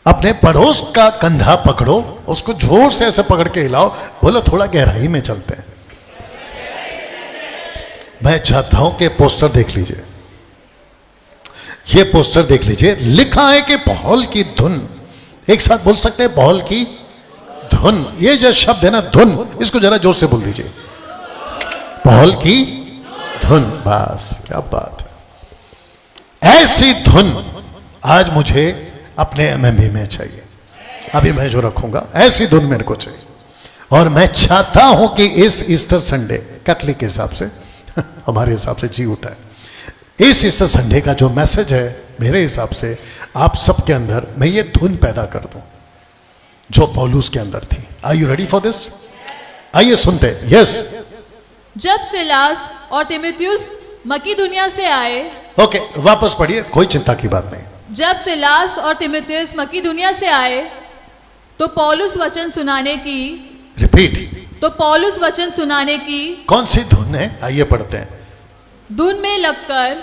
अपने पड़ोस का कंधा पकड़ो, उसको जोर से ऐसे पकड़ के हिलाओ, बोलो थोड़ा गहराई में चलते हैं। मैं चाहता हूं कि पोस्टर देख लीजिए, ये पोस्टर देख लीजिए, लिखा है कि पॉल की धुन। एक साथ बोल सकते हैं, पॉल की धुन। ये जो शब्द है ना धुन, इसको जरा जोर से बोल दीजिए, पॉल की धुन। बस क्या बात है, ऐसी धुन आज मुझे अपने एमएमबी में चाहिए। अभी मैं जो रखूंगा ऐसी धुन मेरे को चाहिए। और मैं चाहता हूं कि इस ईस्टर संडे, कैथलिक के हिसाब से, हमारे हिसाब से जी उठा है, इस ईस्टर संडे का जो मैसेज है, मेरे हिसाब से आप सबके अंदर मैं ये धुन पैदा कर दूं जो पौलुस के अंदर थी। Are you ready for this? आइए सुनते हैं। यस। जब सिलास और तीमुथियुस मकीदुनिया से आए। ओके, वापस पढ़िए, कोई चिंता की बात नहीं। जब सिलास और तीमुथियुस मकीदुनिया से आए तो पौलुस वचन सुनाने की। रिपीट। तो पौलुस वचन सुनाने की कौन सी धुन है? आइए पढ़ते हैं। धुन में लगकर।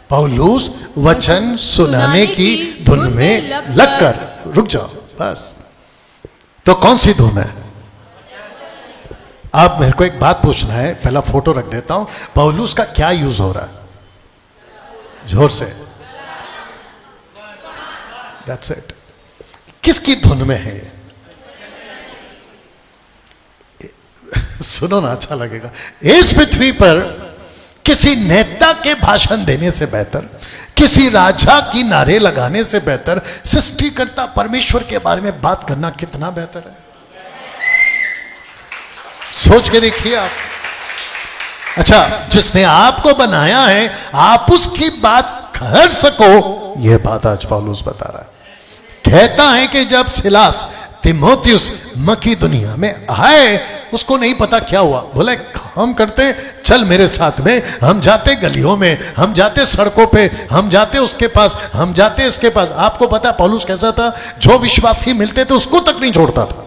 पौलुस वचन सुनाने की धुन में लगकर। रुक जाओ बस। तो कौन सी धुन है? अब मेरे को एक बात पूछना है, पहला फोटो रख देता हूं। पौलुस का क्या यूज हो रहा है? जोर से। That's it. किसकी धुन में है ये? सुनो ना, अच्छा लगेगा। इस पृथ्वी पर किसी नेता के भाषण देने से बेहतर, किसी राजा की नारे लगाने से बेहतर सृष्टिकर्ता परमेश्वर के बारे में बात करना कितना बेहतर है। सोच के देखिए आप। अच्छा, जिसने आपको बनाया है, आप उसकी बात कर सको, यह बात आज पौलुस बता रहा है। कहता है कि जब सिलास तीमुथियुस मकीदुनिया में आए, उसको नहीं पता क्या हुआ। बोले काम करते, चल मेरे साथ में, हम जाते गलियों में, हम जाते सड़कों पे, हम जाते उसके पास, हम जाते इसके पास। आपको पता है पौलुस कैसा था? जो विश्वासी मिलते थे उसको तक नहीं छोड़ता था।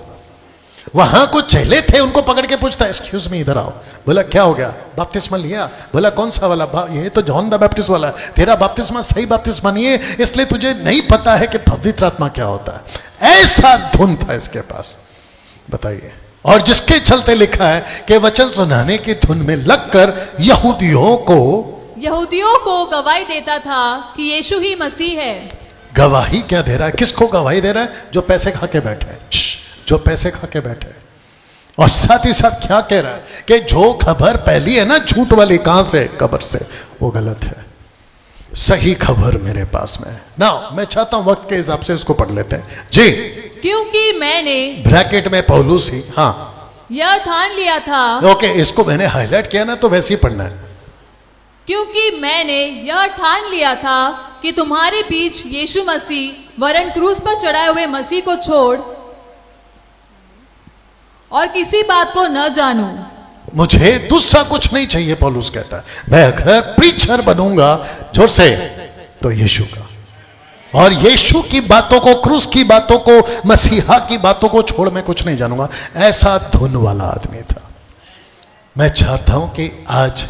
वहां कुछ चेले थे, उनको पकड़ के पूछता, एक्सक्यूज मी, इधर आओ। बोला क्या हो गया? बपतिस्मा लिया? बोला कौन सा वाला? ये तो जॉन द बैप्टिस्ट वाला। तेरा बपतिस्मा सही बपतिस्मा नहीं है, इसलिए तुझे नहीं पता है कि पवित्र आत्मा क्या होता है। ऐसा धुन था इसके पास, बताइए। और जिसके चलते लिखा है कि वचन सुनाने की धुन में लगकर यहूदियों को गवाही देता था कि यीशु ही मसीह है। गवाही क्या दे रहा है? किसको गवाही दे रहा है? जो पैसे खा के बैठे हैं, जो पैसे खा के बैठे हैं। और साथ ही साथ क्या कह रहा है कि जो खबर पहली है ना झूठ वाली, कहां से? कब्र से, वो गलत है। सही खबर मेरे पास में है ना। मैं चाहता हूं वक्त के हिसाब से उसको पढ़ लेते हैं जी। क्योंकि मैंने, ब्रैकेट में पौलुस ही, हाँ, यह ठान लिया था। ओके, इसको मैंने हाईलाइट किया ना, तो वैसे ही पढ़ना है। क्योंकि मैंने यह ठान लिया था कि तुम्हारे बीच यीशु मसीह वरन क्रूस पर चढ़ाए हुए मसीह को छोड़ और किसी बात को न जानूं। मुझे दूसरा कुछ नहीं चाहिए, पौलुस कहता है। मैं अगर प्रीचर बनूंगा जोर से, तो यीशु का, और यीशु की बातों को, क्रूस की बातों को, मसीहा की बातों को छोड़ मैं कुछ नहीं जानूंगा। ऐसा धुन वाला आदमी था। मैं चाहता हूं कि आज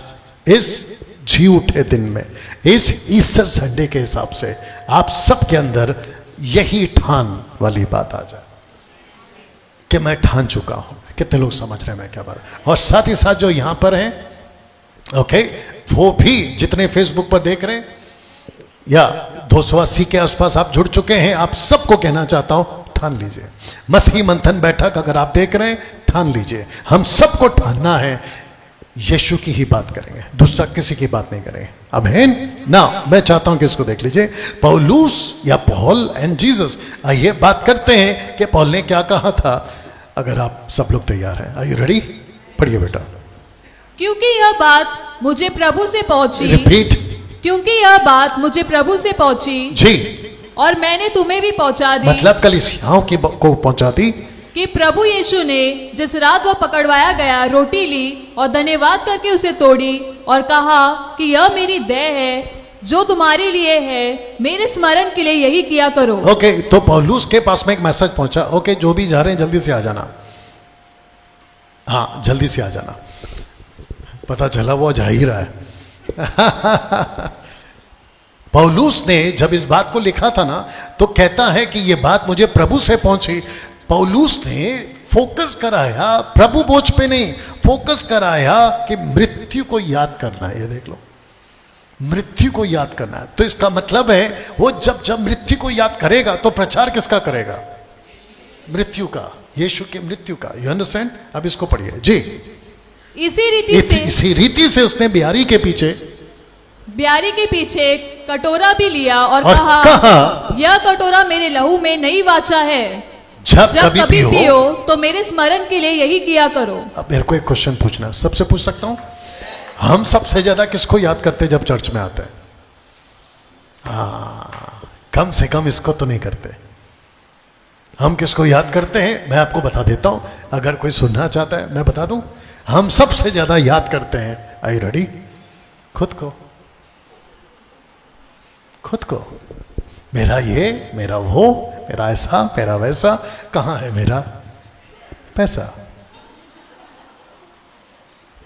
इस जी उठे दिन में, इस ईस्टर संडे के हिसाब से आप सबके अंदर यही ठान वाली बात आ जाए कि मैं ठान चुका हूं। कितने लोग समझ रहे हैं मैं क्या बात? और साथ ही साथ जो यहां पर हैं, ओके, वो भी जितने फेसबुक पर देख रहे हैं या 280 के आसपास आप जुड़ चुके हैं, आप सबको कहना चाहता हूं, ठान लीजिए। मसीह मंथन बैठक अगर आप देख रहे हैं, ठान लीजिए। हम सबको ठानना है, यीशु की ही बात करेंगे, दूसरा किसी की बात नहीं करेंगे। आमीन ना। मैं चाहता हूं कि इसको देख लीजिए, पौलुस या पॉल एंड जीसस। आइए बात करते हैं कि पॉल ने क्या कहा था। अगर आप सब लोग तैयार हैं, आर यू रेडी? पढ़िए बेटा। क्योंकि यह बात मुझे प्रभु से पहुंची। रिपीट। क्योंकि यह बात मुझे प्रभु से पहुंची जी, और मैंने तुम्हें भी पहुंचा दी। मतलब कलीसियाओं को पहुंचा दी कि प्रभु यीशु ने जिस रात वह पकड़वाया गया रोटी ली और धन्यवाद करके उसे तोड़ी और कहा कि यह मेरी देह है जो तुम्हारे लिए है, मेरे स्मरण के लिए यही किया करो। ओके, तो पौलुस के पास में एक मैसेज पहुंचा। ओके, जो भी जा रहे हैं जल्दी से आ जाना। हाँ, जल्दी से आ जाना। पता चला वो जा ही रहा है। पौलुस ने जब इस बात को लिखा था ना, तो कहता है कि ये बात मुझे प्रभु से पहुंची। पौलुस ने फोकस कराया प्रभु बोझ पे नहीं, फोकस कराया कि मृत्यु को याद करना है। ये देख लो, मृत्यु को याद करना है। तो इसका मतलब है वो जब जब मृत्यु को याद करेगा तो प्रचार किसका करेगा? मृत्यु का, यीशु के मृत्यु का। You understand? अब इसको पढ़िए जी। इसी रीति से उसने बिहारी के पीछे कटोरा भी लिया और कहा, यह कटोरा मेरे लहू में नई वाचा है, जब कभी पियो तो मेरे स्मरण के लिए यही किया करो। अब मेरे को एक क्वेश्चन पूछना, सबसे पूछ सकता हूं? हम सबसे ज्यादा किसको याद करते जब चर्च में आते हैं? कम से कम इसको तो नहीं करते। हम किसको याद करते हैं? मैं आपको बता देता हूं, अगर कोई सुनना चाहता है मैं बता दूं। हम सबसे ज्यादा याद करते हैं, आई रेडी, खुद को। खुद को, मेरा ये, मेरा वो, मेरा ऐसा, मेरा वैसा, कहां है मेरा पैसा?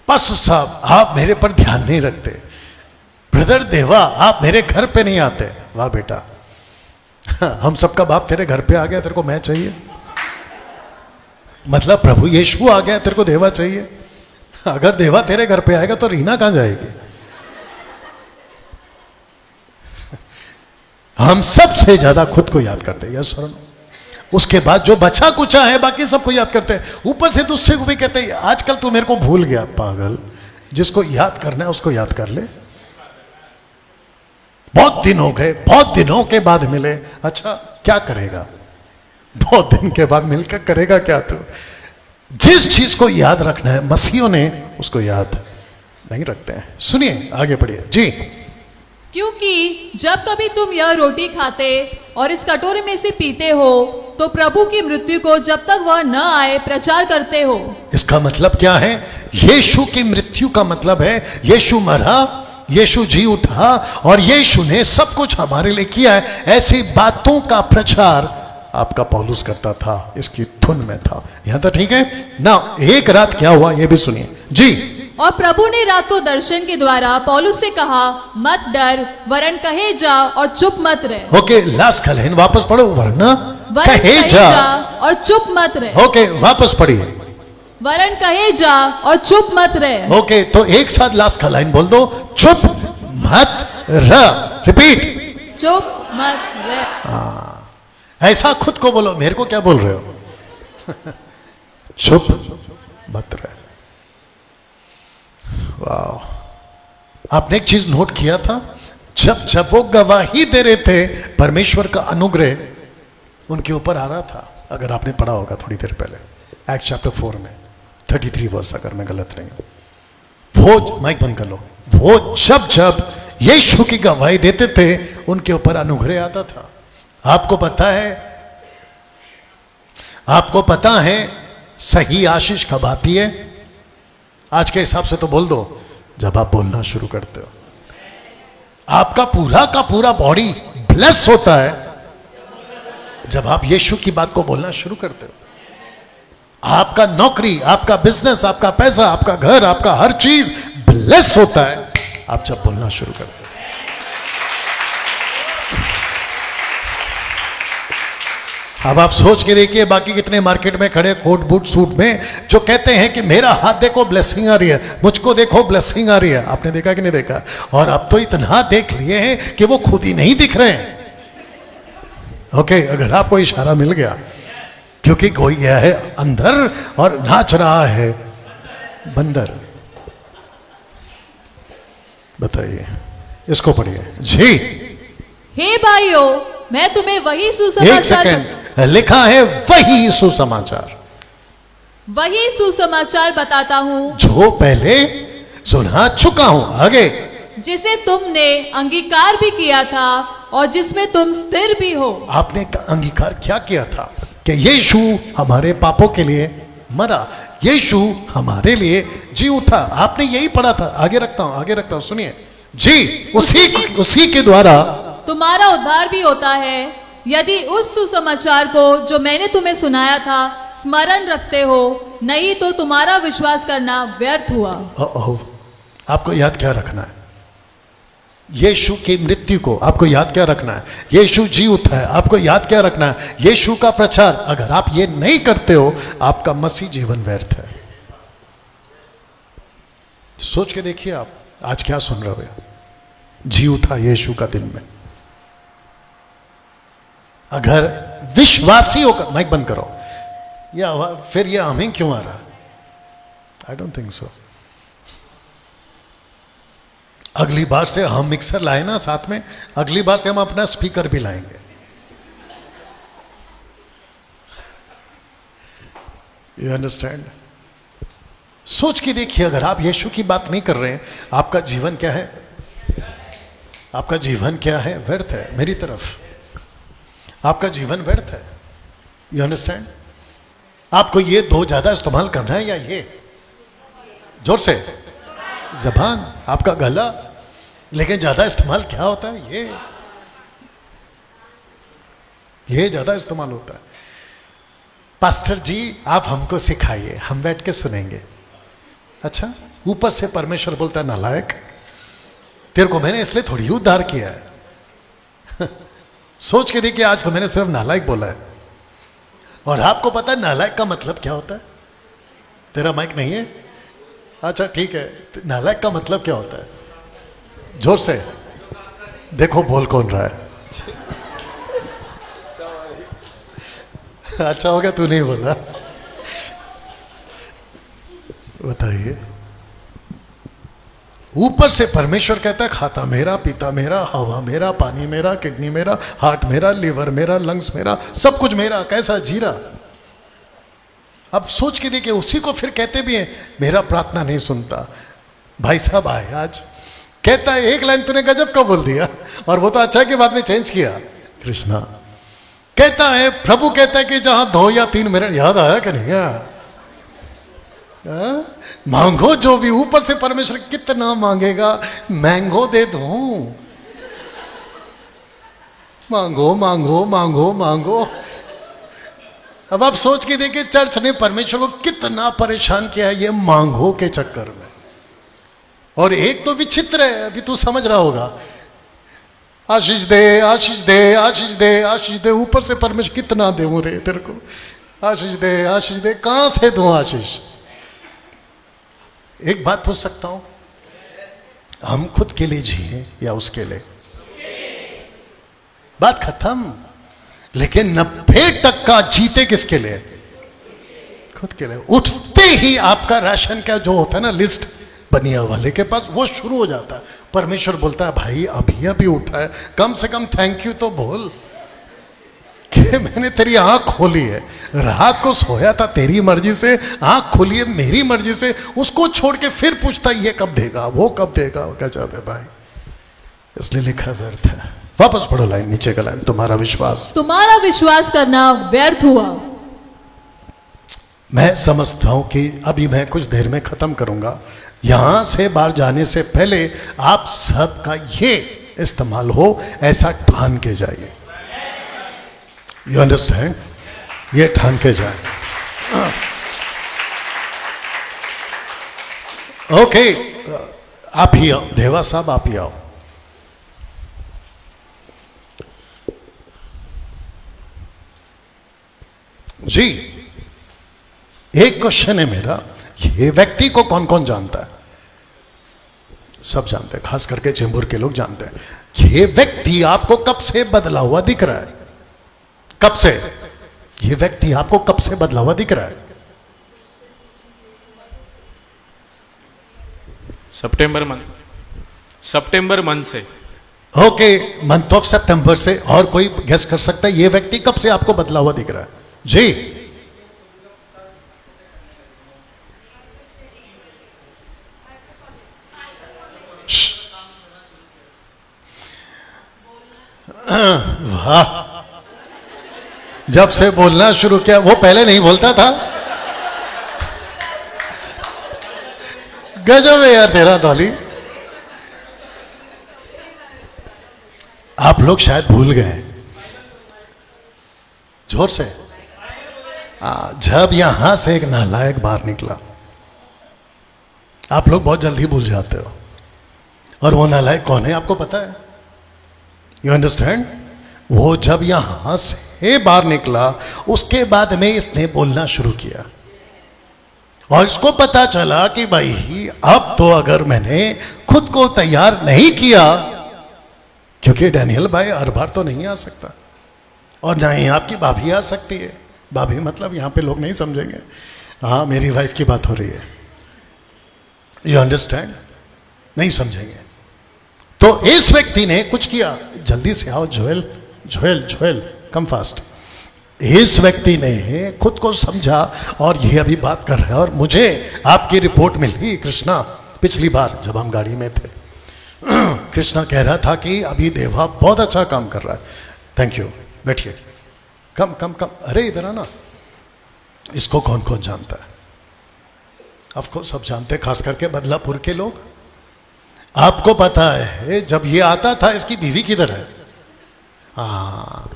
पास्टर साहब आप मेरे पर ध्यान नहीं रखते, ब्रदर देवा आप मेरे घर पे नहीं आते। वाह बेटा, हम सबका बाप तेरे घर पे आ गया, तेरे को मैं चाहिए? मतलब प्रभु यीशु आ गया, तेरे को देवा चाहिए? अगर देवा तेरे घर पे आएगा तो रीना कहां जाएगी? हम सबसे ज्यादा खुद को याद करते हैं, यस और नो। उसके बाद जो बचा कुचा है बाकी सबको याद करते हैं। ऊपर से दूसरे को भी कहते हैं आजकल तू मेरे को भूल गया। पागल, जिसको याद करना है उसको याद कर ले। बहुत दिन हो गए, बहुत दिनों के बाद मिले, अच्छा क्या करेगा? बहुत दिन के बाद मिलकर करेगा क्या तू? जिस चीज को याद रखना है मसीहों ने उसको याद नहीं रखते हैं। सुनिए आगे बढ़िए जी। क्योंकि जब कभी तुम यह रोटी खाते और इस कटोरे में से पीते हो तो प्रभु की मृत्यु को जब तक वह न आए प्रचार करते हो। इसका मतलब क्या है? यीशु की मृत्यु का मतलब है यीशु मरा, यीशु जी उठा और यीशु ने सब कुछ हमारे लिए किया है। ऐसी बातों का प्रचार आपका पौलुस करता था, इसकी धुन में था। यहां तक ठीक है ना? एक रात क्या हुआ ये भी सुनिए जी। और प्रभु ने रात को दर्शन के द्वारा पौलुस से कहा, मत डर, वरन कहे जा और चुप मत रह। ओके, लास्ट लाइन वापस पढ़ो, वरना कहे जा और चुप मत रह। ओके, वापस पढ़िए, वरन कहे जा और चुप मत रह। ओके, तो एक साथ लास्ट का लाइन बोल दो, चुप मत रह। रिपीट, चुप मत रह। ऐसा खुद को बोलो। मेरे को क्या बोल रहे हो? चुप मत रह। वाह, आपने एक चीज नोट किया था? जब जब वो गवाही दे रहे थे परमेश्वर का अनुग्रह उनके ऊपर आ रहा था। अगर आपने पढ़ा होगा थोड़ी देर पहले एक्ट चैप्टर 4 में 33 वर्ष, अगर मैं गलत नहीं हूं। वो माइक बंद कर लो। वो जब जब यीशु की गवाही देते थे उनके ऊपर अनुग्रह आता था। आपको पता है सही आशीष कब आती है? आज के हिसाब से तो बोल दो, जब आप बोलना शुरू करते हो। आपका पूरा का पूरा बॉडी ब्लेस होता है जब आप यीशु की बात को बोलना शुरू करते हो। आपका नौकरी, आपका बिजनेस, आपका पैसा, आपका घर, आपका हर चीज ब्लेस होता है आप जब बोलना शुरू करते हो। अब आप सोच के देखिए बाकी कितने मार्केट में खड़े कोट बूट सूट में जो कहते हैं कि मेरा हाथ देखो ब्लेसिंग आ रही है, मुझको देखो ब्लेसिंग आ रही है। आपने देखा कि नहीं देखा? और अब तो इतना देख लिए हैं कि वो खुद ही नहीं दिख रहे हैं। ओके, अगर आपको इशारा मिल गया, क्योंकि कोई गया है अंदर और नाच रहा है बंदर। बताइए, इसको पढ़िए जी। हे भाइयों, मैं तुम्हें वही सुसमाचार, एक सेकंड, लिखा है वही सुसमाचार, वही सुसमाचार बताता हूँ जो पहले सुना चुका हूं। आगे, जिसे तुमने अंगीकार भी किया था और जिसमें तुम स्थिर भी हो। आपने अंगीकार क्या किया था? कि यीशु हमारे पापों के लिए मरा, यीशु हमारे लिए जी उठा। आपने यही पढ़ा था। आगे रखता हूं, सुनिए जी। उसी के द्वारा तुम्हारा उद्धार भी होता है, यदि उस सुसमाचार को जो मैंने तुम्हें सुनाया था स्मरण रखते हो, नहीं तो तुम्हारा विश्वास करना व्यर्थ हुआ। आपको याद क्या रखना है? यीशु की मृत्यु को आपको याद क्या रखना है? यीशु जी उठा है, आपको याद क्या रखना है? यीशु का प्रचार। अगर आप ये नहीं करते हो, आपका मसीह जीवन व्यर्थ है। सोच के देखिए आप आज क्या सुन रहे हो। जी उठा यीशु का दिन में। अगर विश्वासियों का, माइक बंद करो, या फिर ये हमें क्यों आ रहा? I don't think so. अगली बार से हम मिक्सर लाए ना साथ में, अगली बार से हम अपना स्पीकर भी लाएंगे। You understand? सोच के देखिए, अगर आप यीशु की बात नहीं कर रहे हैं, आपका जीवन क्या है? आपका जीवन क्या है? व्यर्थ है। मेरी तरफ आपका जीवन व्यर्थ है। You understand? आपको ये दो ज्यादा इस्तेमाल करना है या ये? जोर से। जबान, आपका गला, लेकिन ज्यादा इस्तेमाल क्या होता है? ये ज्यादा इस्तेमाल होता है। पास्टर जी आप हमको सिखाइए, हम बैठ के सुनेंगे। अच्छा, ऊपर से परमेश्वर बोलता है नालायक, तेरे को मैंने इसलिए थोड़ी उद्धार किया है। सोच के देखिए, आज तो मैंने सिर्फ नालायक बोला है, और आपको पता है नालायक का मतलब क्या होता है? तेरा माइक नहीं है? अच्छा ठीक है, नालायक का मतलब क्या होता है? जोर से देखो, बोल कौन रहा है? अच्छा हो गया तू नहीं बोला। बताइए। ऊपर से परमेश्वर कहता है खाता मेरा, पीता मेरा, हवा मेरा, पानी मेरा, किडनी मेरा, हार्ट मेरा, लिवर मेरा, लंग्स मेरा, सब कुछ मेरा। कैसा जी रहा? अब सोच के देखिए, उसी को फिर कहते भी हैं मेरा प्रार्थना नहीं सुनता। भाई साहब आए आज, कहता है एक लाइन तूने गजब का बोल दिया, और वो तो अच्छा के बाद में चेंज किया। कृष्णा कहता है, प्रभु कहता है कि जहां 2 या 3 मिनट, याद आया कि नहीं आया? मांगो जो भी। ऊपर से परमेश्वर कितना मांगेगा? मैंगो दे दूं। मांगो मांगो मांगो मांगो। अब आप सोच के देखिए, चर्च ने परमेश्वर को कितना परेशान किया है ये मांगो के चक्कर में। और एक तो विचित्र है, अभी तू समझ रहा होगा, आशीष दे आशीष दे आशीष दे आशीष दे। ऊपर से परमेश्वर कितना दूं रे तेरे को? आशीष दे आशीष दे। कहां से दूं आशीष? एक बात पूछ सकता हूं, हम खुद के लिए जिए या उसके लिए? बात खत्म। लेकिन 90% जीते किसके लिए? खुद के लिए। उठते ही आपका राशन का जो होता है ना, लिस्ट बनिया वाले के पास, वो शुरू हो जाता है। परमेश्वर बोलता है भाई अभी अभी उठा है, कम से कम थैंक यू तो बोल कि मैंने तेरी आंख खोली है। रात को सोया था तेरी मर्जी से, आंख खोली है मेरी मर्जी से। उसको छोड़ के फिर पूछता ये कब देगा, वो कब देगा? क्या चाहते भाई? इसलिए लिखा व्यर्थ है। वापस पढ़ो लाइन, नीचे का लाइन, तुम्हारा विश्वास करना व्यर्थ हुआ। मैं समझता हूं कि अभी मैं कुछ देर में खत्म करूंगा। यहां से बाहर जाने से पहले आप सबका ये इस्तेमाल हो, ऐसा ठान के जाइए। You understand? ये ठान के जाए। ओके, आप ही आओ, देवा साहब आप ही आओ। जी, एक क्वेश्चन है मेरा, ये व्यक्ति को कौन कौन जानता है? सब जानते हैं, खास करके चेंबूर के लोग जानते हैं। ये व्यक्ति आपको कब से बदला हुआ दिख रहा है? कब से? ये व्यक्ति आपको कब से बदला हुआ दिख रहा है? सितंबर मंथ से। ओके, मंथ ऑफ सितंबर से। और कोई गेस कर सकता है ये व्यक्ति कब से आपको बदला हुआ दिख रहा है? जी, वाह, जब से बोलना शुरू किया, वो पहले नहीं बोलता था। गजब है यार तेरा डॉली। आप लोग शायद भूल गए, जोर से। जब यहां से एक नालायक बाहर निकला, आप लोग बहुत जल्दी भूल जाते हो। और वो नालायक कौन है आपको पता है? You understand? वो जब यहां से बाहर निकला उसके बाद में इसने बोलना शुरू किया और इसको पता चला कि भाई अब तो अगर मैंने खुद को तैयार नहीं किया, क्योंकि डैनियल भाई हर बार तो नहीं आ सकता और ना ही आपकी भाभी आ सकती है। भाभी मतलब यहां पे लोग नहीं समझेंगे, हाँ मेरी वाइफ की बात हो रही है। You understand? नहीं समझेंगे। तो इस व्यक्ति ने कुछ किया, जल्दी से आओ Joel Joel Joel come fast. इस व्यक्ति ने खुद को समझा और ये अभी बात कर रहा है और मुझे आपकी रिपोर्ट मिली कृष्णा, पिछली बार जब हम गाड़ी में थे कृष्णा कह रहा था कि अभी देवा बहुत अच्छा काम कर रहा है। थैंक यू, बैठिए। कम कम कम, अरे इधर आना। इसको कौन कौन जानता है? ऑफकोर्स सब जानते, खास करके बदलापुर के लोग। आपको पता है जब ये आता था इसकी बीवी किधर है? हाँ,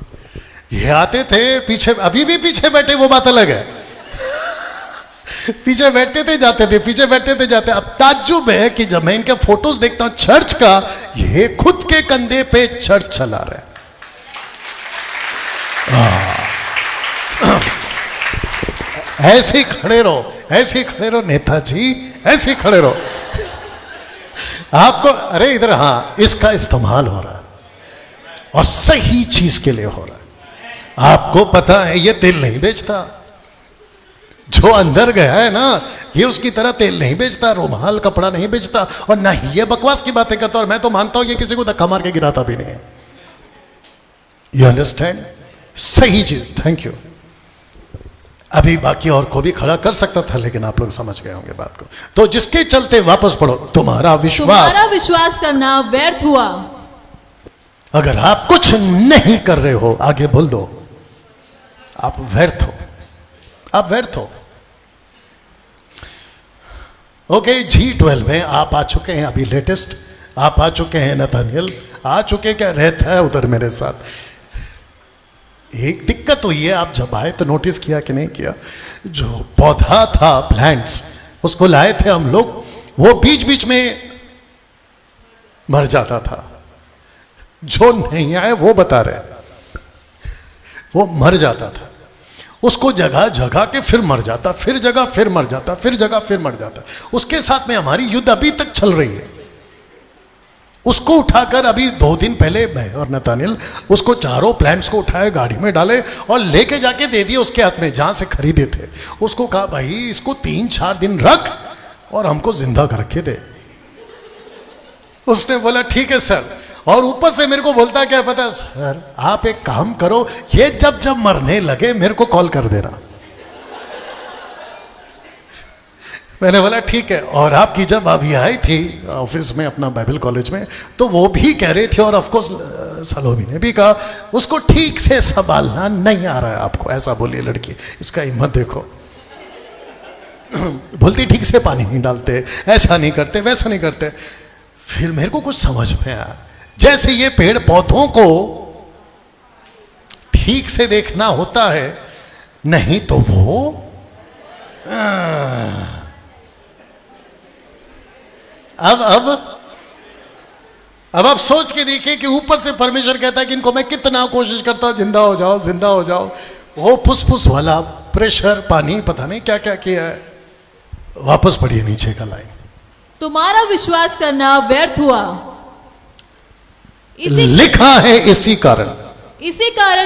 ये आते थे पीछे, अभी भी पीछे बैठे, वो बात अलग है पीछे बैठते थे जाते थे, पीछे बैठते थे जाते। अब ताज्जुब है कि जब मैं इनके फोटोज देखता हूं चर्च का, ये खुद के कंधे पे चर्च चला रहा है। ऐसे ही खड़े रहो, ऐसे ही खड़े रहो नेताजी, ऐसे ही खड़े रहो। आपको, अरे इधर, हाँ इसका इस्तेमाल हो रहा है और सही चीज के लिए हो रहा है। आपको पता है ये तेल नहीं बेचता, जो अंदर गया है ना ये उसकी तरह तेल नहीं बेचता, रुमाल कपड़ा नहीं बेचता और ना ही ये बकवास की बातें करता। और मैं तो मानता हूं ये किसी को धक्का मार के गिराता भी नहीं है। You understand? सही चीज। Thank you. अभी बाकी और को भी खड़ा कर सकता था लेकिन आप लोग समझ गए होंगे बात को। तो जिसके चलते, वापस पढ़ो, तुम्हारा विश्वास करना व्यर्थ हुआ। अगर आप कुछ नहीं कर रहे हो, आगे बोल दो, आप व्यर्थ हो, आप व्यर्थ हो। ओके, G12 में आप आ चुके हैं, अभी लेटेस्ट आप आ चुके हैं। नथानियल आ चुके, क्या रहता है उधर मेरे साथ। एक दिक्कत हुई है, आप जब आए तो नोटिस किया कि नहीं किया, जो पौधा था प्लांट्स उसको लाए थे हम लोग, वो बीच बीच में मर जाता था। जो नहीं आए वो बता रहे, वो मर जाता था। उसको जगह जगह के फिर मर जाता, फिर जगह फिर मर जाता, फिर जगह फिर मर जाता। उसके साथ में हमारी युद्ध अभी तक चल रही है। उसको उठाकर अभी 2 दिन पहले मैं और नतानियल उसको चारों प्लांट्स को उठाए, गाड़ी में डाले और लेके जाके दे दिए उसके हाथ में जहां से खरीदे थे। उसको कहा भाई इसको 3-4 दिन रख और हमको जिंदा करके दे। उसने बोला ठीक है सर। और ऊपर से मेरे को बोलता क्या पता है, सर आप एक काम करो, ये जब जब मरने लगे मेरे को कॉल कर देना। मैंने बोला ठीक है। और आपकी जब अभी आई थी ऑफिस में अपना बाइबल कॉलेज में, तो वो भी कह रहे थे और ऑफकोर्स सलोमी ने भी कहा उसको ठीक से संभालना नहीं आ रहा है आपको। ऐसा बोली लड़की, इसका हिम्मत देखो। बोलती ठीक से पानी नहीं डालते, ऐसा नहीं करते, वैसा नहीं करते। फिर मेरे को कुछ समझ में आया, जैसे ये पेड़ पौधों को ठीक से देखना होता है, नहीं तो वो अब आप सोच के देखिए कि ऊपर से परमेश्वर कहता है कि इनको मैं कितना कोशिश करता हूं जिंदा हो जाओ, जिंदा हो जाओ। वो फुसफुस वाला प्रेशर, पानी, पता नहीं क्या क्या किया है। वापस पढ़िए नीचे का लाइन। तुम्हारा विश्वास करना व्यर्थ हुआ। लिखा है इसी कारण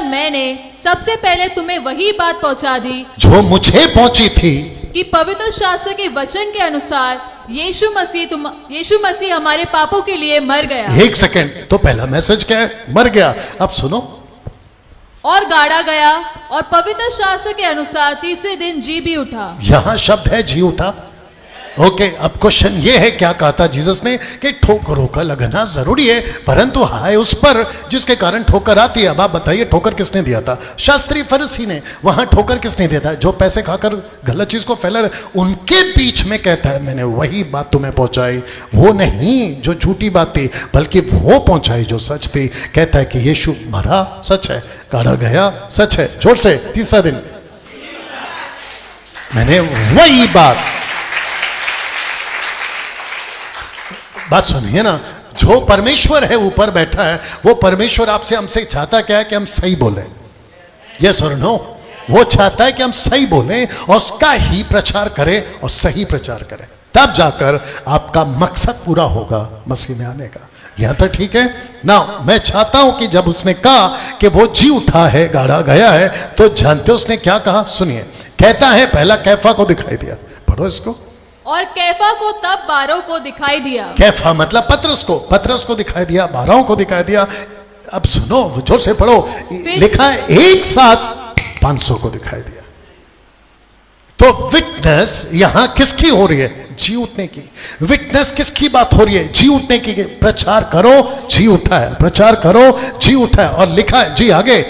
मैंने सबसे पहले तुम्हें वही बात पहुंचा दी जो मुझे पहुंची थी, कि पवित्र शास्त्र के वचन के अनुसार यीशु मसीह हमारे पापों के लिए मर गया। एक सेकंड, तो पहला मैसेज क्या है? मर गया। अब सुनो, और गाड़ा गया और पवित्र शास्त्र के अनुसार तीसरे दिन जी भी उठा। यहां शब्द है जी उठा। ओके, अब क्वेश्चन ये है, क्या कहा था जीसस ने कि ठोकरों का लगना जरूरी है, परंतु हाय उस पर जिसके कारण ठोकर आती है। अब आप बताइए ठोकर किसने दिया था? शास्त्री फरीसी ने। वहां ठोकर किसने दिया था? जो पैसे खाकर गलत चीज को फैला रहे, उनके बीच में कहता है मैंने वही बात तुम्हें पहुंचाई। वो नहीं जो झूठी बात थी, बल्कि वो पहुंचाई जो सच थी। कहता है कि यीशु मरा, सच है, काढ़ा गया, सच है। जोर से, तीसरा दिन मैंने वही बात सुनिए ना, जो परमेश्वर है ऊपर बैठा है, वो परमेश्वर आपसे हमसे चाहता क्या है कि हम सही बोलें। यस और नो? वो चाहता है कि हम सही बोलें और उसका ही प्रचार करें और सही प्रचार करें, तब जाकर आपका मकसद पूरा होगा मसीह में आने का। यहां तक ठीक है ना? मैं चाहता हूं कि जब उसने कहा कि वो जी उठा है, गाड़ा गया है, तो जानते हो उसने क्या कहा? सुनिए, कहता है पहला कैफा को दिखाई दिया। पढ़ो इसको। और कैफा को तब 12 को दिखाई दिया। कैफा मतलब पतरस को दिखाई दिया, 12 को दिखाई दिया। अब सुनो, जोर से पढ़ो। लिखा है एक साथ 500 को दिखाई दिया। तो विटनेस यहां किसकी हो रही है? जी उठने की। विटनेस किसकी बात हो रही है? जी उठने की। प्रचार करो, जी उठा है, प्रचार करो, जी उठा है। और लिखा है जी आगे,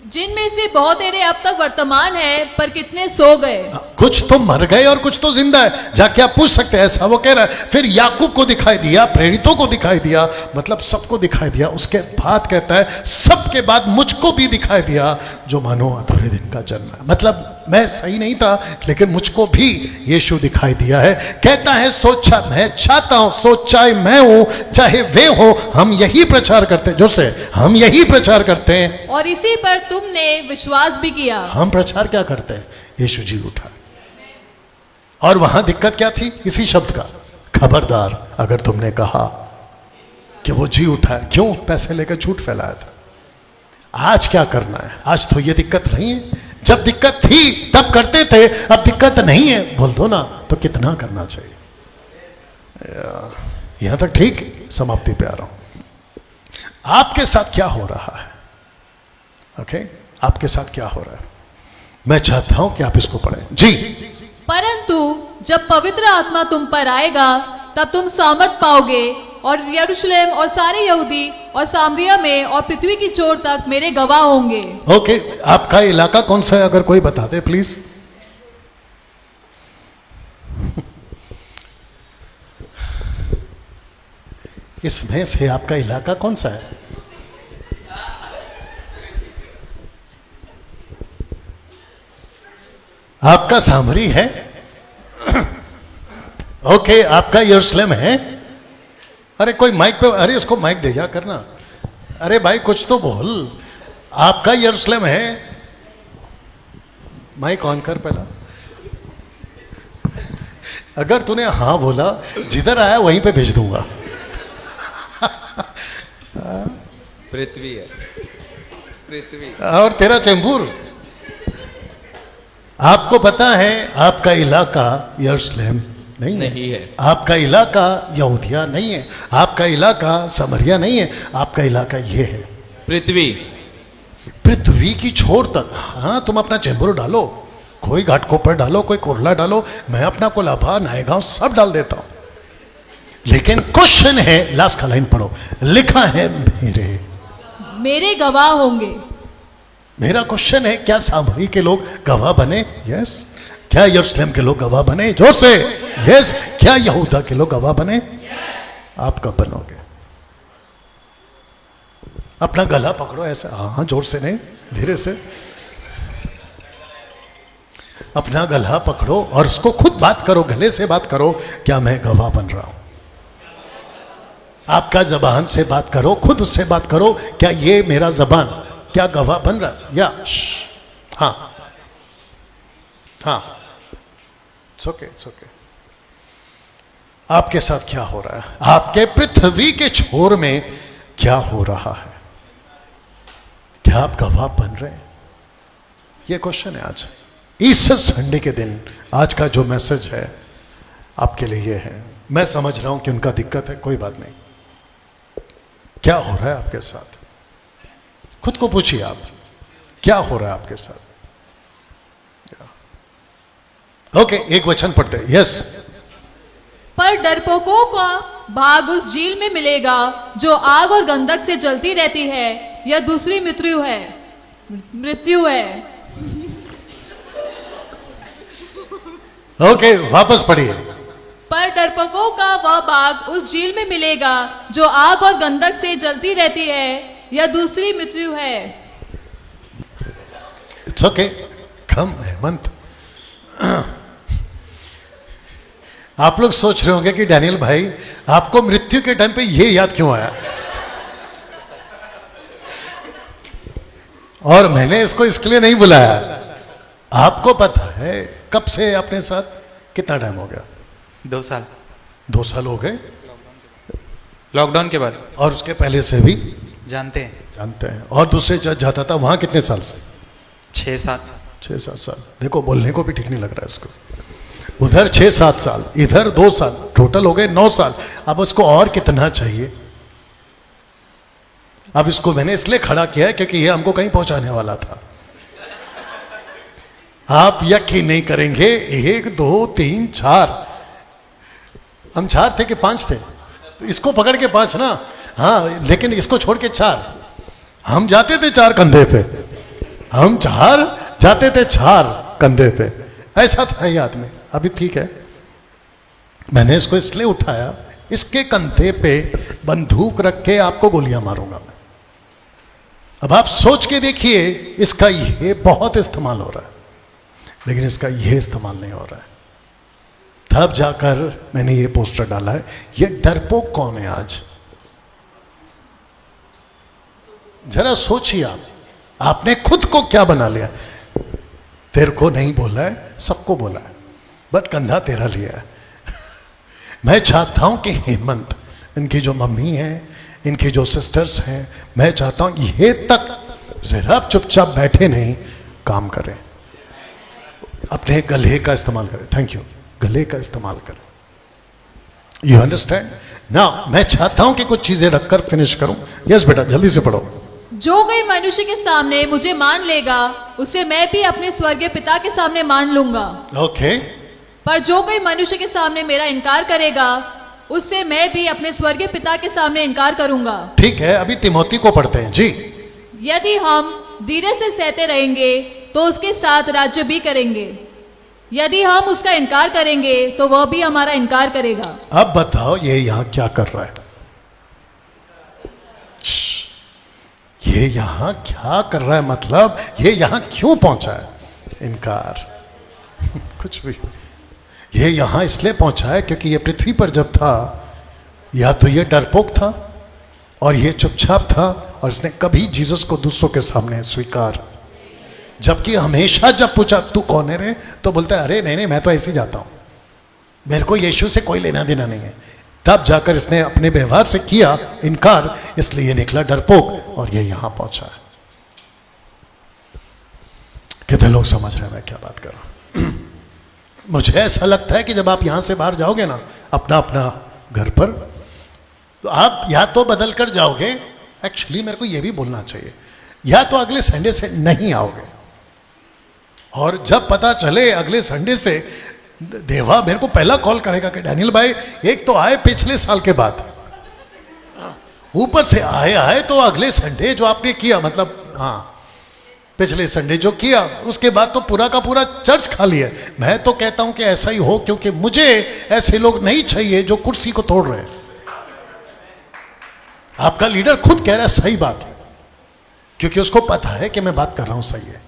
जिनमें से बहुत तेरे अब तक वर्तमान है, पर कितने सो गए। कुछ तो मर गए और कुछ तो जिंदा है। जाके आप पूछ सकते हैं, ऐसा वो कह रहा है। फिर याकूब को दिखाई दिया, प्रेरितों को दिखाई दिया, मतलब सबको दिखाई दिया। उसके बाद कहता है सबके बाद मुझको भी दिखाई दिया, जो मानो अधूरे दिन का जन्म है। मतलब मैं सही नहीं था, लेकिन मुझको भी यीशु दिखाई दिया है। कहता है सोचा, मैं चाहता हूं, सोच चाहे मैं हूं चाहे वे हो, हम यही प्रचार करते हैं। जो से हम यही प्रचार करते हैं, और इसी पर तुमने विश्वास भी किया। हम प्रचार क्या करते हैं? यीशु जी उठा। और वहां दिक्कत क्या थी? इसी शब्द का, खबरदार अगर तुमने कहा कि वो जी उठा है। क्यों? पैसे लेकर झूठ फैलाया था। आज क्या करना है? आज तो ये दिक्कत नहीं है। जब दिक्कत थी तब करते थे, अब दिक्कत नहीं है, बोल दो ना, तो कितना करना चाहिए। यहां तक ठीक? समाप्ति पे आ रहा हूं। आपके साथ क्या हो रहा है? ओके, आपके साथ क्या हो रहा है? मैं चाहता हूं कि आप इसको पढ़ें जी। परंतु जब पवित्र आत्मा तुम पर आएगा, तब तुम सामर्थ पाओगे, और यरूशलेम और सारे यहूदी और सामरिया में और पृथ्वी की छोर तक मेरे गवाह होंगे। ओके, आपका इलाका कौन सा है? अगर कोई बता दे प्लीज। इसमें से आपका इलाका कौन सा है? आपका सामरी है। ओके, आपका यरूशलेम है। अरे कोई माइक पे, अरे इसको माइक दे जा करना। अरे भाई कुछ तो बोल। आपका यरूशलेम है। माइक ऑन कर पहला। अगर तूने हाँ बोला, जिधर आया वहीं पे भेज दूंगा। पृथ्वी है, पृथ्वी। और तेरा चैम्बूर। आपको पता है आपका इलाका यरूशलेम नहीं है। आपका इलाका यहूदिया नहीं है। आपका इलाका समरिया नहीं है। आपका इलाका ये है, पृथ्वी। पृथ्वी की छोर तक। हाँ, तुम अपना चैम्बूर डालो, कोई घाटकोपर डालो, कोई कोरला डालो, मैं अपना कोलाबा, नायगांव सब डाल देता हूं। लेकिन क्वेश्चन है, लास्ट का लाइन पढ़ो। लिखा है मेरे गवाह होंगे। मेरा क्वेश्चन है, क्या सामरी के लोग गवाह बने? यस। क्या यरूशलेम के लोग गवाह बने? जोर से यस। क्या यहूदा के लोग गवाह बने? आप कब बनोगे? अपना गला पकड़ो ऐसे। हाँ, जोर से नहीं, धीरे से। अपना गला पकड़ो और उसको खुद बात करो, गले से बात करो। क्या मैं गवाह बन रहा हूं? आपका जबान से बात करो, खुद उससे बात करो। क्या ये मेरा जबान क्या गवाह बन रहा है? या हाँ हाँ, इट्स ओके, इट्स ओके। आपके साथ क्या हो रहा है? आपके पृथ्वी के छोर में क्या हो रहा है? क्या आप गवाह बन रहे हैं? ये क्वेश्चन है आज ईस्टर संडे के दिन। आज का जो मैसेज है आपके लिए ये है। मैं समझ रहा हूं कि उनका दिक्कत है, कोई बात नहीं। क्या हो रहा है आपके साथ? खुद को पूछिए आप, क्या हो रहा है आपके साथ? ओके, एक वचन पढ़ते हैं। यस। पर डरपोकों का भाग उस झील में मिलेगा जो आग और गंधक से जलती रहती है, यह दूसरी मृत्यु है। ओके, वापस पढ़िए। पर डरपोकों का वह भाग उस झील में मिलेगा जो आग और गंधक से जलती रहती है, यह दूसरी मृत्यु है। इट्स ओके, कम हेमंत। आप लोग सोच रहे होंगे कि डैनियल भाई आपको मृत्यु के टाइम पे ये याद क्यों आया, और मैंने इसको इसके लिए नहीं बुलाया। आपको पता है कब से अपने साथ, कितना टाइम हो गया? 2 साल। 2 साल हो गए, लॉकडाउन के बाद। और उसके पहले से भी जानते हैं। जानते हैं। और दूसरे जज जाता था वहां कितने साल से? 6-7 साल। 6-7 साल। देखो बोलने को भी ठीक नहीं लग रहा है इसको। उधर 6-7 साल, इधर 2 साल, टोटल हो गए 9 साल। अब उसको और कितना चाहिए? अब इसको मैंने इसलिए खड़ा किया है क्योंकि ये हमको कहीं पहुंचाने वाला था। आप यकीन नहीं करेंगे, 1 2 3 4, हम 4 थे कि 5 थे? इसको पकड़ के 5 ना, हाँ, लेकिन इसको छोड़ के 4। हम जाते थे 4 कंधे पे, हम 4 जाते थे 4 कंधे पे। ऐसा था ये आदमी। अभी ठीक है, मैंने इसको इसलिए उठाया, इसके कंधे पे बंदूक रख के आपको गोलियां मारूंगा मैं। अब आप सोच के देखिए, इसका ये बहुत इस्तेमाल हो रहा है, लेकिन इसका ये इस्तेमाल नहीं हो रहा है। तब जाकर मैंने ये पोस्टर डाला है, ये डरपोक कौन है आज? जरा सोचिए आप, आपने खुद को क्या बना लिया? तेरे को नहीं बोला है, सबको बोला है, बट कंधा तेरा लिया है। मैं चाहता हूं कि हेमंत, इनकी जो मम्मी है, इनकी जो सिस्टर्स हैं, मैं चाहता हूं ये तक जरा चुपचाप बैठे नहीं, काम करें, अपने गले का इस्तेमाल करें। थैंक यू, गले का इस्तेमाल करें। You understand now? मैं चाहता हूं कि कुछ चीजें रखकर फिनिश करूं। यस बेटा, जल्दी से पढ़ो। जो कोई मनुष्य के सामने मुझे मान लेगा, उसे मैं भी अपने स्वर्गीय पिता के सामने मान लूंगा। ओके। पर जो कोई मनुष्य के सामने मेरा इनकार करेगा, उससे मैं भी अपने स्वर्गीय पिता के सामने इनकार करूंगा। ठीक है, अभी तिमोथी को पढ़ते हैं जी। यदि हम धीरज से सहते रहेंगे तो उसके साथ राज्य भी करेंगे। यदि हम उसका इनकार करेंगे तो वह भी हमारा इनकार करेगा। अब बताओ ये यहां क्या कर रहा है? ये यहां क्या कर रहा है, मतलब ये यहां क्यों पहुंचा है? इनकार कुछ भी। ये यहां इसलिए पहुंचा है क्योंकि ये पृथ्वी पर जब था, या तो ये डरपोक था और ये चुपचाप था, और इसने कभी जीसस को दूसरों के सामने स्वीकार, जबकि हमेशा जब पूछा तू कौन है रे, तो बोलता है अरे नहीं नहीं, मैं तो ऐसे ही जाता हूं, मेरे को यीशु से कोई लेना देना नहीं है। तब जाकर इसने अपने व्यवहार से किया इनकार, इसलिए ये निकला डरपोक, और ये यहां पहुंचा है। कितने लोग समझ रहे हैं मैं क्या बात कर रहा हूं? मुझे ऐसा लगता है कि जब आप यहां से बाहर जाओगे ना, अपना अपना घर पर, तो आप या तो बदल कर जाओगे, एक्चुअली मेरे को यह भी बोलना चाहिए, या तो अगले संडे से नहीं आओगे। और जब पता चले अगले संडे से, देवा मेरे को पहला कॉल करेगा कि डैनियल भाई एक तो आए पिछले साल के बाद, ऊपर से आए तो अगले संडे जो आपने किया, मतलब हाँ पिछले संडे जो किया, उसके बाद तो पूरा का पूरा चर्च खाली है। मैं तो कहता हूं कि ऐसा ही हो, क्योंकि मुझे ऐसे लोग नहीं चाहिए जो कुर्सी को तोड़ रहे हैं। आपका लीडर खुद कह रहा है सही बात है, क्योंकि उसको पता है कि मैं बात कर रहा हूं सही है।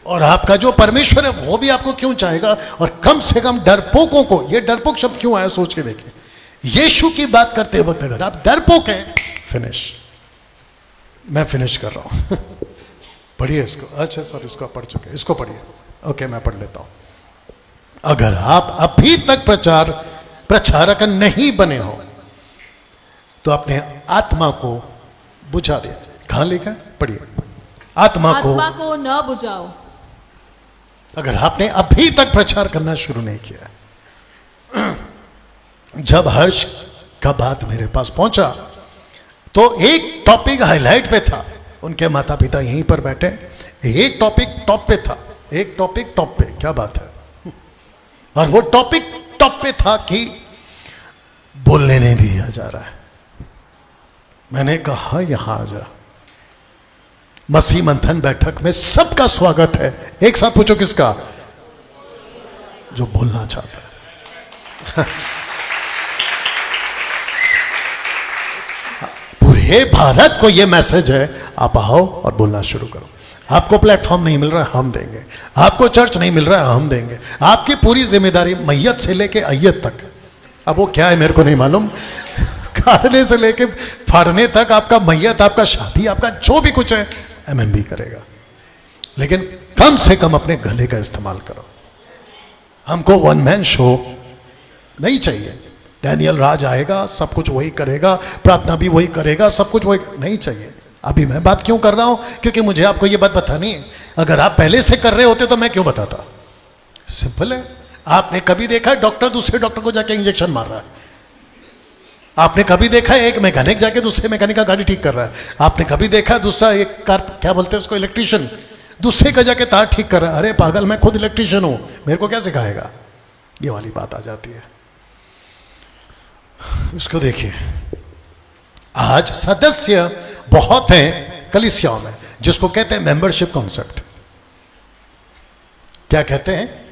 और आपका जो परमेश्वर है वो भी आपको क्यों चाहेगा? और कम से कम डरपोकों को, ये डरपोक शब्द क्यों आया सोच के देखिए। यीशु की बात करते वक्त अगर आप डरपोक हैं, फिनिश, मैं फिनिश कर रहा हूं। पढ़िए इसको। अच्छा सॉरी, इसको आप पढ़ चुके, इसको पढ़िए। ओके, मैं पढ़ लेता हूं। अगर आप अभी तक प्रचारक नहीं बने हो तो अपने आत्मा को बुझा दिया। कहां लिखा है? पढ़िए। आत्मा को न बुझाओ। अगर आपने अभी तक प्रचार करना शुरू नहीं किया, जब हर्ष का बात मेरे पास पहुंचा तो एक टॉपिक हाईलाइट पे था, उनके माता पिता यहीं पर बैठे, एक टॉपिक टॉप पे था, एक टॉपिक टॉप पे, क्या बात है। और वो टॉपिक टॉप पे था कि बोलने नहीं दिया जा रहा है। मैंने कहा यहां आ जा। मसीह मंथन बैठक में सबका स्वागत है। एक साथ पूछो किसका? जो बोलना चाहता है। पूरे भारत को यह मैसेज है, आप आओ और बोलना शुरू करो। आपको प्लेटफॉर्म नहीं मिल रहा है, हम देंगे। आपको चर्च नहीं मिल रहा है, हम देंगे। आपकी पूरी जिम्मेदारी मैयत से लेके अय्यत तक। अब वो क्या है मेरे को नहीं मालूम, काटने से लेके फाड़ने तक आपका मैयत, आपका शादी, आपका जो भी कुछ है एमएमबी करेगा। लेकिन कम से कम अपने गले का इस्तेमाल करो। हमको वन मैन शो नहीं चाहिए। डैनियल राज आएगा, सब कुछ वही करेगा, प्रार्थना भी वही करेगा, सब कुछ वही नहीं चाहिए। अभी मैं बात क्यों कर रहा हूं? क्योंकि मुझे आपको ये बात बतानी है। अगर आप पहले से कर रहे होते तो मैं क्यों बताता? सिंपल है। आपने कभी देखा है डॉक्टर दूसरे डॉक्टर को जाके इंजेक्शन मार रहा है? आपने कभी देखा है एक मैकेनिक जाके दूसरे मैकेनिक का गाड़ी ठीक कर रहा है? आपने कभी देखा दूसरा एक कार, क्या बोलते हैं उसको, इलेक्ट्रिशियन, दूसरे का जाके तार ठीक कर रहा है? अरे पागल, मैं खुद इलेक्ट्रिशियन हूं, मेरे को क्या सिखाएगा? ये वाली बात आ जाती है। इसको देखिए, आज सदस्य बहुत हैं कलीसियाओं में, जिसको कहते हैं मेंबरशिप कॉन्सेप्ट। क्या कहते हैं?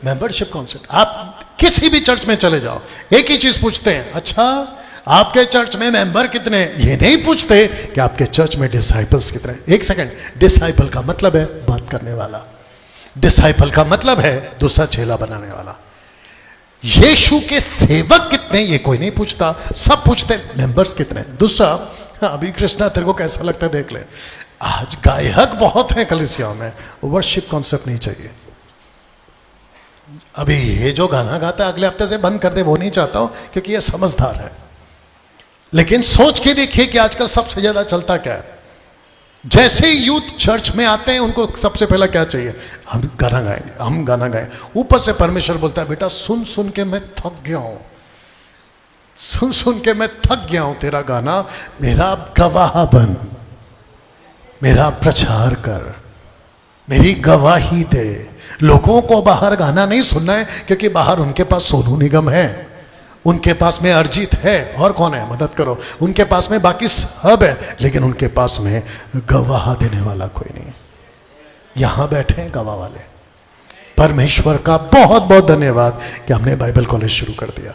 Membership concept. आप किसी भी चर्च में चले जाओ, एक ही चीज पूछते हैं, अच्छा आपके चर्च में मेंबर कितने? ये नहीं पूछते कि आपके चर्च में डिसाइपल्स कितने। एक सेकंड, डिसाइपल का मतलब है बात करने वाला, डिसाइपल का मतलब है दूसरा चेला बनाने वाला। यीशु के सेवक कितने ये कोई नहीं पूछता, सब पूछते मेंबर्स कितने। दूसरा, अभी कृष्णा तेरे को कैसा लगता है देख ले, आज गायक बहुत हैं कलीसियाओं में, वर्शिप कॉन्सेप्ट नहीं चाहिए। अभी ये जो गाना गाता है अगले हफ्ते से बंद कर दे, वो नहीं चाहता हूं, क्योंकि ये समझदार है। लेकिन सोच के देखिए कि आजकल सबसे ज्यादा चलता क्या है। जैसे ही यूथ चर्च में आते हैं, उनको सबसे पहला क्या चाहिए? हम गाना गाएंगे, हम गाना गाएं। ऊपर से परमेश्वर बोलता है, बेटा सुन सुन के मैं थक गया हूं, सुन सुन के मैं थक गया हूं तेरा गाना, मेरा गवाह बन, मेरा प्रचार कर, मेरी गवाही दे। लोगों को बाहर गाना नहीं सुनना है, क्योंकि बाहर उनके पास सोनू निगम है, उनके पास में अरिजीत है, और कौन है, मदद करो, उनके पास में बाकी सब है, लेकिन उनके पास में गवाह देने वाला कोई नहीं। यहां बैठे हैं गवाह वाले। परमेश्वर का बहुत बहुत धन्यवाद कि हमने बाइबल कॉलेज शुरू कर दिया,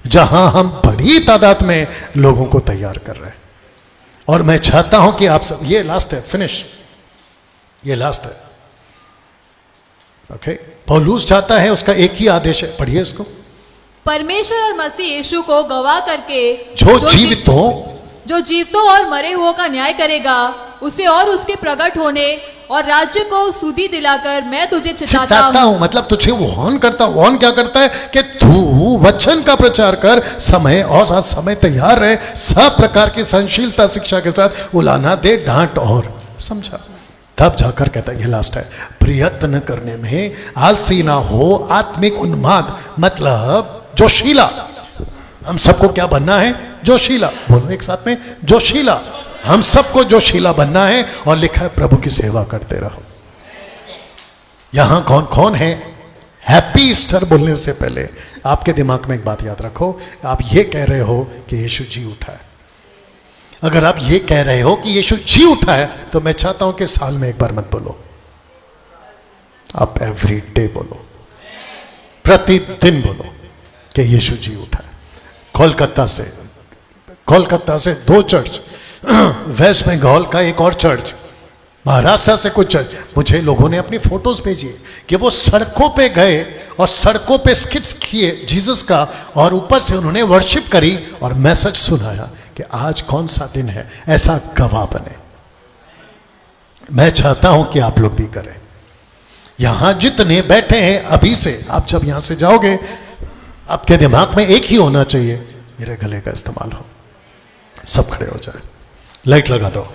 जहां हम बड़ी तादाद में लोगों को तैयार कर रहे हैं। और मैं चाहता हूं कि आप सब, ये लास्ट है, फिनिश, ये लास्ट है, ओके। पौलुस चाहता है, उसका एक ही आदेश है, पढ़िए इसको। परमेश्वर और मसीह यीशु को गवाह करके जो जीवित हो, जो जीवितों और मरे हुओं का न्याय करेगा, उसे और उसके प्रकट होने और राज्य को स्तुति दिलाकर मैं तुझे चिताता हूं। मतलब तुझे वॉर्न करता, वॉर्न क्या करता है कि तू वचन का प्रचार कर, समय और साथ समय तैयार रहे, सब प्रकार की सहनशीलता शिक्षा के साथ उलाना दे, डांट और समझा। तब जाकर कहता है, ये लास्ट है, प्रयत्न करने में आलसी ना हो, आत्मिक उन्माद, मतलब जोशीला। हम सबको क्या बनना है? जोशीला। बोलो एक साथ में, जोशीला। हम सबको जोशीला बनना है, और लिखा है प्रभु की सेवा करते रहो। यहां कौन कौन है? हैप्पी ईस्टर बोलने से पहले आपके दिमाग में एक बात याद रखो, आप ये कह रहे हो कि यीशु जी उठा है। अगर आप ये कह रहे हो कि यीशु जी उठा है, तो मैं चाहता हूं कि साल में एक बार मत बोलो, आप एवरी डे बोलो, प्रतिदिन बोलो कि यीशु जी उठा है। कोलकाता से 2 चर्च, वेस्ट बंगाल का एक और चर्च, महाराष्ट्र से कुछ चर्च, मुझे लोगों ने अपनी फोटोज भेजी कि वो सड़कों पे गए और सड़कों पे स्किट्स किए जीसस का, और ऊपर से उन्होंने वर्शिप करी और मैसेज सुनाया कि आज कौन सा दिन है। ऐसा गवाह बने। मैं चाहता हूं कि आप लोग भी करें। यहां जितने बैठे हैं अभी से, आप जब यहां से जाओगे, आपके दिमाग में एक ही होना चाहिए, मेरे गले का इस्तेमाल हो। सब खड़े हो जाए, लाइट लगा दो।